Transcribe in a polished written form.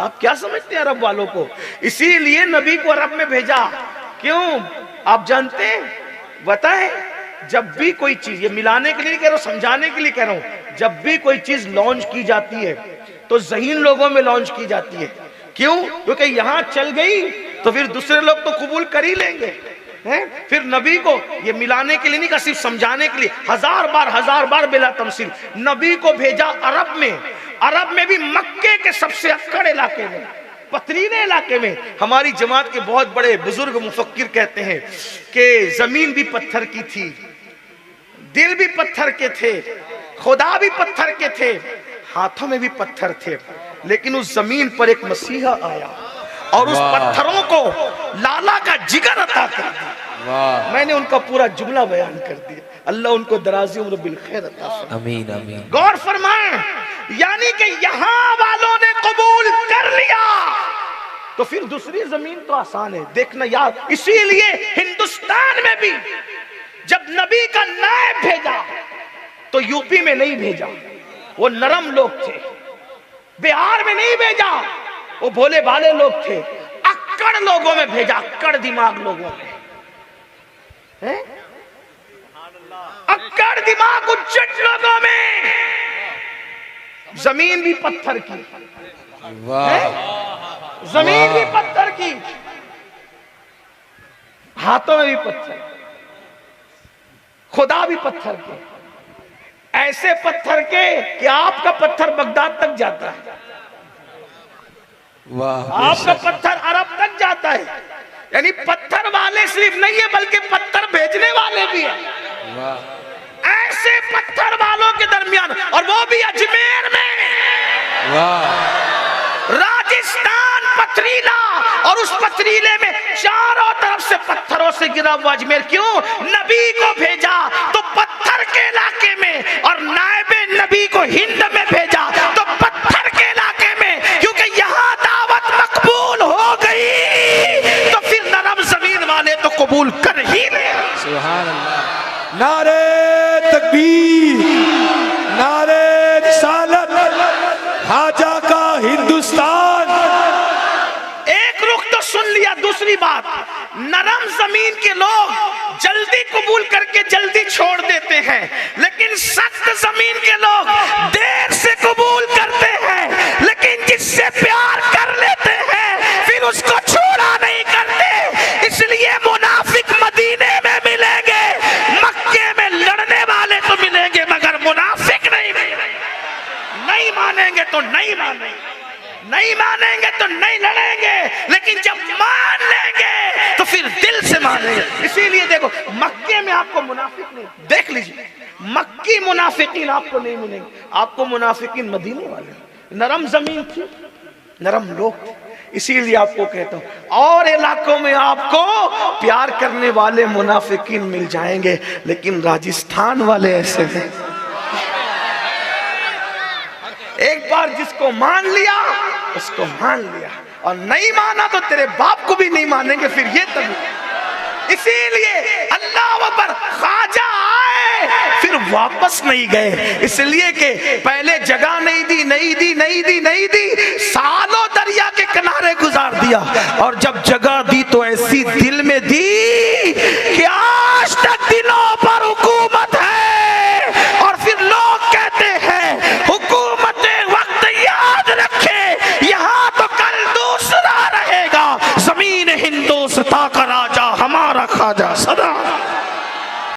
आप क्या समझते हैं अरब वालों को? इसीलिए नबी को अरब में भेजा। क्यों? आप जानते हैं? बताएं, जब भी कोई चीज, ये मिलाने के लिए नहीं कह रहा हूं, समझाने के लिए कह रहा हूं, जब भी कोई चीज लॉन्च की जाती है तो ज़हीन लोगों में लॉन्च की जाती है। क्यों? क्योंकि यहां चल गई तो फिर दूसरे लोग तो कबूल कर ही लेंगे हैं? फिर नबी को ये मिलाने के लिए नहीं कहा, सिर्फ समझाने के लिए हजार बार बिला तमसील नबी को भेजा अरब में। अरब में भी मक्के के सबसे अक्कड़ इलाके में, पथरीले इलाके में। हमारी जमात के बहुत बड़े बुजुर्ग मुफक्किर कहते हैं कि जमीन भी पत्थर की थी, दिल भी पत्थर के थे, खुदा भी पत्थर के थे, हाथों में भी पत्थर थे, लेकिन उस जमीन पर एक मसीहा आया और उस पत्थरों को लाला का जिगर अता कर दिया। मैंने उनका पूरा जुमला बयान कर दिया। अल्लाह उनको दराज़ी उम्र बिल खैर अता फरमाए। आमीन आमीन। गौर फरमाएं, यानी कि यहाँ वालों ने कबूल कर लिया तो फिर दूसरी जमीन तो आसान है। देखना यार, इसीलिए हिंदुस्तान में भी जब नबी का नायब भेजा तो यूपी में नहीं भेजा, वो नरम लोग थे। बिहार में नहीं भेजा, वो भोले भाले लोग थे। अक्कड़ लोगों में भेजा, अक्कड़ दिमाग लोगों में है? अक्कड़ दिमाग उच्चट लोगों में। जमीन भी पत्थर की, जमीन भी पत्थर की, हाथों में भी पत्थर, खुदा भी पत्थर के। ऐसे पत्थर के कि आपका पत्थर बगदाद तक जाता है, आपका पत्थर अरब तक जाता है। यानी पत्थर वाले सिर्फ नहीं है बल्कि पत्थर भेजने वाले भी है। ऐसे पत्थर वालों के दरमियान, और वो भी अजमेर में, राजस्थान पथरीला, और उस पथरीले में चारों तरफ से पत्थरों से गिरा हुआ अजमेर। क्यों? नबी को भेजा तो पत्थर के इलाके में, और नायबे नबी को हिंद में भेजा तो पत्थर के इलाके में, क्योंकि यहाँ दावत मकबूल हो गई तो फिर नरम जमीन वाले तो कबूल कर ही ले। सुभान अल्लाह। नारे तकबीर, नारे रिसालत, हाजा का हिंदुस्तान। एक रुख तो सुन लिया। दूसरी बात, नरम जमीन के लोग जल्दी कबूल करके जल्दी छोड़ देते हैं, लेकिन सख्त जमीन के लोग देर से कबूल करते हैं, लेकिन जिससे प्यार कर लेते हैं फिर उसको छोड़ा नहीं करते। इसलिए मुनाफिक मदीने में मिलेंगे, मक्के में लड़ने वाले तो मिलेंगे, मगर मुनाफिक नहीं मिलेंगे। नहीं मानेंगे तो नहीं मानेंगे, नहीं मानेंगे तो नहीं लड़ेंगे, लेकिन जब मान लेंगे तो फिर दिल से मानेंगे। इसीलिए देखो, मक्के में आपको मुनाफिक नहीं, देख लीजिए, मक्की मुनाफिकीन आपको नहीं मिलेंगे, आपको मुनाफिकीन मदीने वाले। नरम जमीन थी, नरम लोग, इसीलिए आपको कहता हूं और इलाकों में आपको प्यार करने वाले मुनाफिकीन मिल जाएंगे, लेकिन राजस्थान वाले ऐसे नहीं। एक बार जिसको मान लिया उसको मान लिया, और नहीं माना तो तेरे बाप को भी नहीं मानेंगे फिर ये तभी। इसीलिए अल्लाह अकबर, ख्वाजा आए फिर वापस नहीं गए, इसलिए कि पहले जगह नहीं दी, नहीं दी, नहीं दी, नहीं दी, सालों दरिया के किनारे गुजार दिया, और जब जगह दी तो ऐसी दिल में दी कि आज तक दिलों पर हुकूमत है। और फिर लोग कहते हैं हुकूमत वक्त याद रखे, यहाँ तो कल दूसरा रहेगा। जमीन हिंदुस्तान का राजा हमारा ख्वाजा सदा।